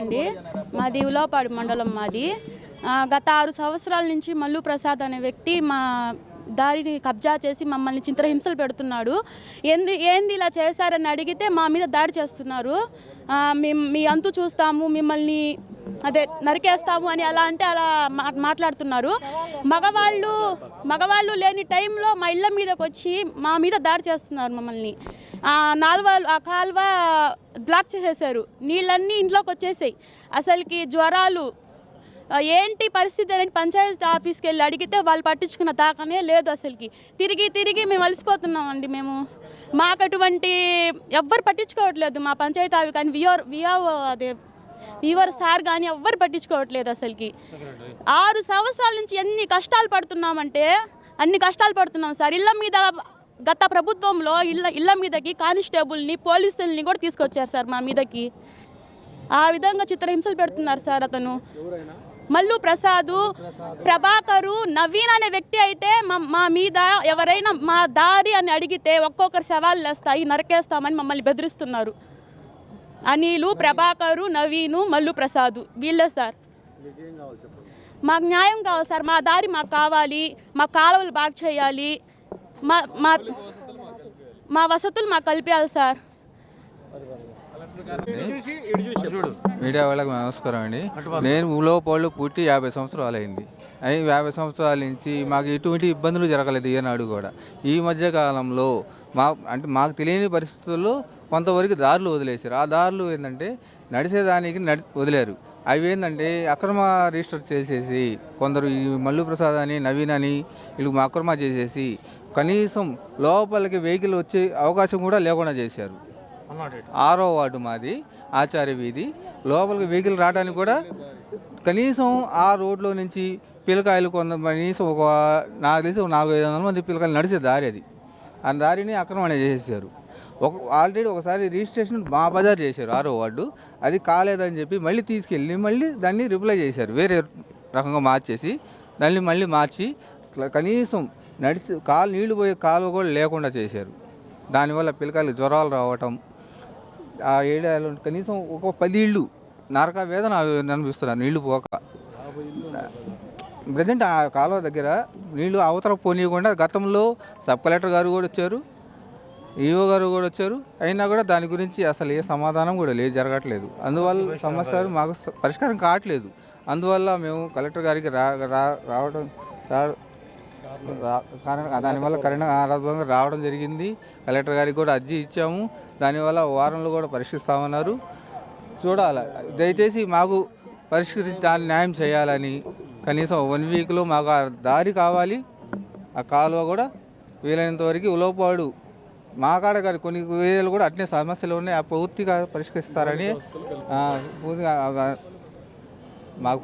అండి. మాది ఉలవపాడు మండలం మాది. గత 6 సంవత్సరాల నుంచి మల్లు ప్రసాద్ అనే వ్యక్తి మా దారిని కబ్జా చేసి మమ్మల్ని చిత్రహింసలు పెడుతున్నాడు. ఏంది ఇలా చేశారని అడిగితే మా మీద దాడి చేస్తున్నారు. మేము మీ అంతు చూస్తాము, మిమ్మల్ని నరికేస్తాము అని అలా అంటే అలా మాట్లాడుతున్నారు. మగవాళ్ళు లేని టైంలో మా ఇళ్ళ మీదకి వచ్చి మా మీద దాడి చేస్తున్నారు మమ్మల్ని. ఆ కాలువ బ్లాక్ చేసేసారు. నీళ్ళన్నీ ఇంట్లోకి వచ్చేసాయి. అసలుకి జ్వరాలు ఏంటి పరిస్థితి అని పంచాయతీ ఆఫీస్కి వెళ్ళి అడిగితే వాళ్ళు పట్టించుకున్న దాకానే లేదు. అసలుకి తిరిగి మేము అలసిపోతున్నామండి. మాకు అటువంటి ఎవ్వరు పట్టించుకోవట్లేదు. మా పంచాయతీ ఆఫీస్ కానీ వీవర్ సార్ కానీ ఎవ్వరు పట్టించుకోవట్లేదు. అసలుకి 6 సంవత్సరాల నుంచి ఎన్ని కష్టాలు పడుతున్నామంటే అన్ని కష్టాలు పడుతున్నాం సార్. ఇళ్ళ మీద గత ప్రభుత్వంలో ఇళ్ళ మీదకి కానిస్టేబుల్ని, పోలీసుల్ని కూడా తీసుకొచ్చారు సార్ మా మీదకి. ఆ విధంగా చిత్రహింసలు పెడుతున్నారు సార్. అతను మల్లు ప్రసాదు, ప్రభాకరు, నవీన్ అనే వ్యక్తి అయితే మా మీద ఎవరైనా మా దారి అని అడిగితే ఒక్కొక్కరు సవాళ్ళు వేస్తాయి, నరకేస్తామని మమ్మల్ని బెదిరిస్తున్నారు. అనిలు, ప్రభాకరు, నవీను, మల్లు ప్రసాదు వీళ్ళే సార్. మాకు న్యాయం కావాలి సార్. మా దారి మాకు కావాలి. మా కాలువలు బాగా చేయాలి. మా వసతులు మాకు కల్పించాలి సార్. మీడియా వాళ్ళకి నమస్కారం అండి. నేను ఉలవపాడులో పుట్టి 50 సంవత్సరాలు అయింది. 50 సంవత్సరాల నుంచి మాకు ఎటువంటి ఇబ్బందులు జరగలేదు ఈనాడు కూడా. ఈ మధ్యకాలంలో మాకు తెలియని పరిస్థితుల్లో కొంతవరకు దారులు వదిలేశారు. ఆ దారులు ఏంటంటే నడిచేదానికి వదిలేరు. అవి ఏంటంటే అక్రమ రిజిస్టర్ చేసేసి కొందరు ఈ మల్లు ప్రసాద్ అని, నవీన్ అని వీళ్ళు అక్రమ చేసేసి కనీసం లోపలికి వెహికల్ వచ్చే అవకాశం కూడా లేకుండా చేశారు. 6వ వార్డు మాది, ఆచార్య వీధి. లోపలికి వెహికల్ రావడానికి కూడా కనీసం ఆ రోడ్లో నుంచి పిల్లకాయలు కనీసం నాకు తెలిసి 400-500 మంది పిల్లకాయలు నడిచే దారి అది. ఆ దారిని అక్రమణ చేసేసారు. ఆల్రెడీ ఒకసారి రిజిస్ట్రేషన్ మా బజార్ చేశారు 6వ వార్డు. అది కాలేదని చెప్పి మళ్ళీ తీసుకెళ్ళి మళ్ళీ దాన్ని రిప్లై చేశారు. వేరే రకంగా మార్చేసి దాన్ని మళ్ళీ మార్చి కనీసం నీళ్లు పోయే కాలువ కూడా లేకుండా చేశారు. దానివల్ల పిల్లకాయలు జ్వరాలు రావటం, ఆ ఏరియాలో కనీసం ఒక 10 ఇళ్ళు నరక వేదన అనిపిస్తున్నారు నీళ్లు పోక. ప్రజెంట్ ఆ కాలువ దగ్గర నీళ్లు అవతల పోనీయకుండా గతంలో సబ్ కలెక్టర్ గారు కూడా వచ్చారు, ఈఓ గారు కూడా వచ్చారు. అయినా కూడా దాని గురించి అసలు ఏ సమాధానం కూడా జరగట్లేదు. అందువల్ల సమస్య మాకు పరిష్కారం కావట్లేదు. అందువల్ల మేము కలెక్టర్ గారికి దానివల్ల ఆరాధంగా రావడం జరిగింది. కలెక్టర్ గారికి కూడా అర్జీ ఇచ్చాము. దానివల్ల వారంలో కూడా పరిష్కరిస్తామన్నారు. చూడాలి, దయచేసి మాకు పరిష్కరించి దాన్ని న్యాయం చేయాలని. కనీసం 1 వీక్లో మాకు ఆ దారి కావాలి. ఆ కాలువ కూడా వీలైనంత వరకు ఉలవపాడు మా కాడ కానీ కొన్ని ఏరియాలు కూడా అట్నే సమస్యలు ఉన్నాయి. ఆ పూర్తిగా పరిష్కరిస్తారని పూర్తిగా మాకు